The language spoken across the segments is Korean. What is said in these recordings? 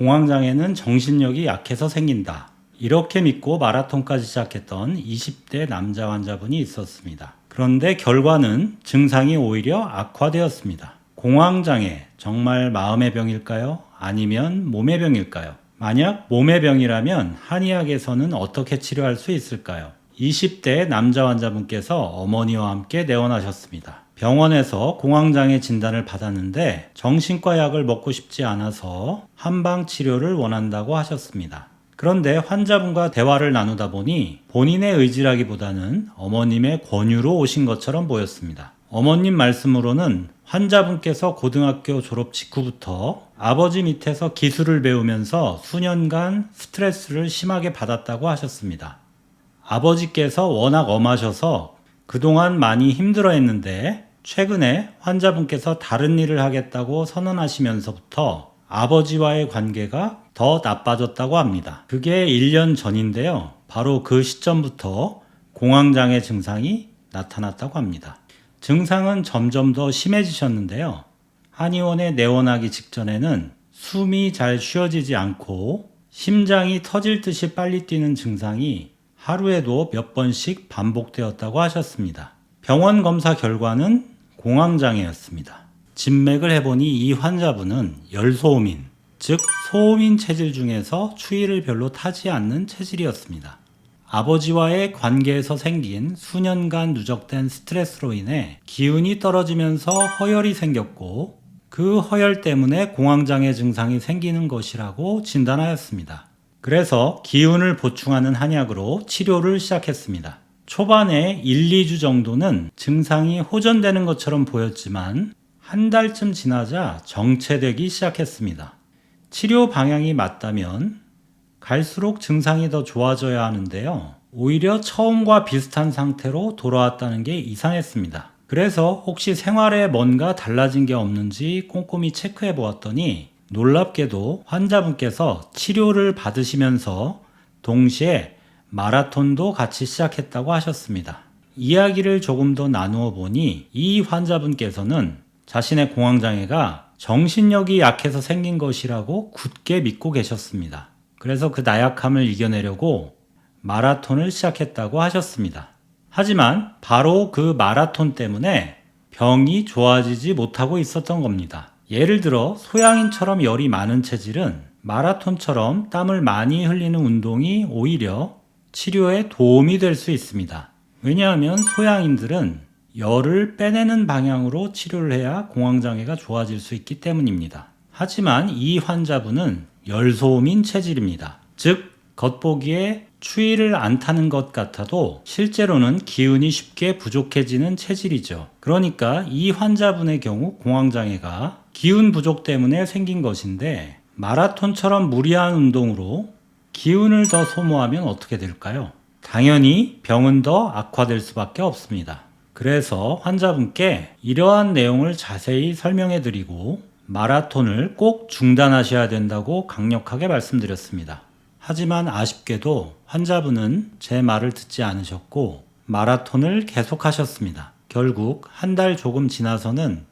공황장애는 정신력이 약해서 생긴다. 이렇게 믿고 마라톤까지 시작했던 20대 남자 환자분이 있었습니다. 그런데 결과는 증상이 오히려 악화되었습니다. 공황장애, 정말 마음의 병일까요? 아니면 몸의 병일까요? 만약 몸의 병이라면 한의학에서는 어떻게 치료할 수 있을까요? 20대 남자 환자분께서 어머니와 함께 내원하셨습니다. 병원에서 공황장애 진단을 받았는데 정신과 약을 먹고 싶지 않아서 한방 치료를 원한다고 하셨습니다. 그런데 환자분과 대화를 나누다 보니 본인의 의지라기보다는 어머님의 권유로 오신 것처럼 보였습니다. 어머님 말씀으로는 환자분께서 고등학교 졸업 직후부터 아버지 밑에서 기술을 배우면서 수년간 스트레스를 심하게 받았다고 하셨습니다. 아버지께서 워낙 엄하셔서 그동안 많이 힘들어 했는데 최근에 환자분께서 다른 일을 하겠다고 선언하시면서부터 아버지와의 관계가 더 나빠졌다고 합니다. 그게 1년 전인데요. 바로 그 시점부터 공황장애 증상이 나타났다고 합니다. 증상은 점점 더 심해지셨는데요. 한의원에 내원하기 직전에는 숨이 잘 쉬어지지 않고 심장이 터질 듯이 빨리 뛰는 증상이 하루에도 몇 번씩 반복되었다고 하셨습니다. 병원 검사 결과는 공황장애였습니다. 진맥을 해보니 이 환자분은 열소음인, 즉 소음인 체질 중에서 추위를 별로 타지 않는 체질이었습니다. 아버지와의 관계에서 생긴 수년간 누적된 스트레스로 인해 기운이 떨어지면서 허열이 생겼고 그 허열 때문에 공황장애 증상이 생기는 것이라고 진단하였습니다. 그래서 기운을 보충하는 한약으로 치료를 시작했습니다. 초반에 1, 2주 정도는 증상이 호전되는 것처럼 보였지만 한 달쯤 지나자 정체되기 시작했습니다. 치료 방향이 맞다면 갈수록 증상이 더 좋아져야 하는데요. 오히려 처음과 비슷한 상태로 돌아왔다는 게 이상했습니다. 그래서 혹시 생활에 뭔가 달라진 게 없는지 꼼꼼히 체크해 보았더니 놀랍게도 환자분께서 치료를 받으시면서 동시에 마라톤도 같이 시작했다고 하셨습니다. 이야기를 조금 더 나누어 보니 이 환자분께서는 자신의 공황장애가 정신력이 약해서 생긴 것이라고 굳게 믿고 계셨습니다. 그래서 그 나약함을 이겨내려고 마라톤을 시작했다고 하셨습니다. 하지만 바로 그 마라톤 때문에 병이 좋아지지 못하고 있었던 겁니다. 예를 들어 소양인처럼 열이 많은 체질은 마라톤처럼 땀을 많이 흘리는 운동이 오히려 치료에 도움이 될 수 있습니다. 왜냐하면 소양인들은 열을 빼내는 방향으로 치료를 해야 공황장애가 좋아질 수 있기 때문입니다. 하지만 이 환자분은 열소음인 체질입니다. 즉 겉보기에 추위를 안 타는 것 같아도 실제로는 기운이 쉽게 부족해지는 체질이죠. 그러니까 이 환자분의 경우 공황장애가 기운 부족 때문에 생긴 것인데 마라톤처럼 무리한 운동으로 기운을 더 소모하면 어떻게 될까요? 당연히 병은 더 악화될 수밖에 없습니다. 그래서 환자분께 이러한 내용을 자세히 설명해 드리고 마라톤을 꼭 중단하셔야 된다고 강력하게 말씀드렸습니다. 하지만 아쉽게도 환자분은 제 말을 듣지 않으셨고 마라톤을 계속하셨습니다. 결국 한 달 조금 지나서는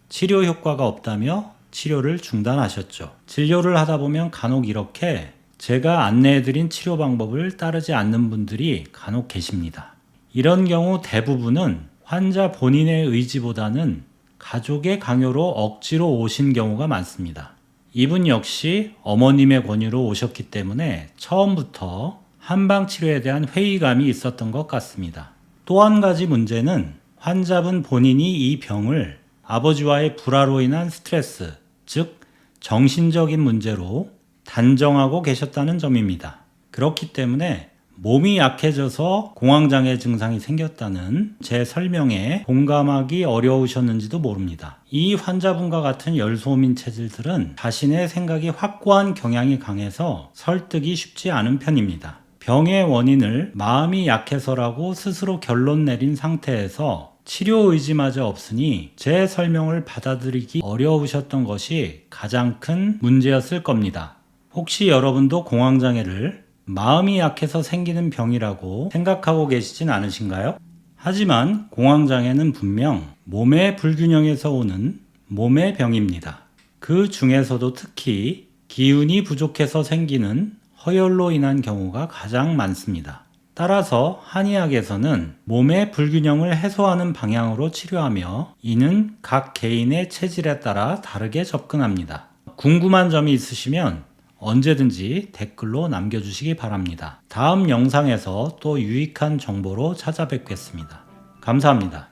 치료 효과가 없다며 치료를 중단하셨죠. 진료를 하다 보면 간혹 이렇게 제가 안내해드린 치료 방법을 따르지 않는 분들이 간혹 계십니다. 이런 경우 대부분은 환자 본인의 의지보다는 가족의 강요로 억지로 오신 경우가 많습니다. 이분 역시 어머님의 권유로 오셨기 때문에 처음부터 한방치료에 대한 회의감이 있었던 것 같습니다. 또 한 가지 문제는 환자분 본인이 이 병을 아버지와의 불화로 인한 스트레스, 즉 정신적인 문제로 단정하고 계셨다는 점입니다. 그렇기 때문에 몸이 약해져서 공황장애 증상이 생겼다는 제 설명에 공감하기 어려우셨는지도 모릅니다. 이 환자분과 같은 열소음인 체질들은 자신의 생각이 확고한 경향이 강해서 설득이 쉽지 않은 편입니다. 병의 원인을 마음이 약해서라고 스스로 결론 내린 상태에서 치료 의지마저 없으니 제 설명을 받아들이기 어려우셨던 것이 가장 큰 문제였을 겁니다. 혹시 여러분도 공황장애를 마음이 약해서 생기는 병이라고 생각하고 계시진 않으신가요? 하지만 공황장애는 분명 몸의 불균형에서 오는 몸의 병입니다. 그 중에서도 특히 기운이 부족해서 생기는 허열로 인한 경우가 가장 많습니다. 따라서 한의학에서는 몸의 불균형을 해소하는 방향으로 치료하며 이는 각 개인의 체질에 따라 다르게 접근합니다. 궁금한 점이 있으시면 언제든지 댓글로 남겨주시기 바랍니다. 다음 영상에서 또 유익한 정보로 찾아뵙겠습니다. 감사합니다.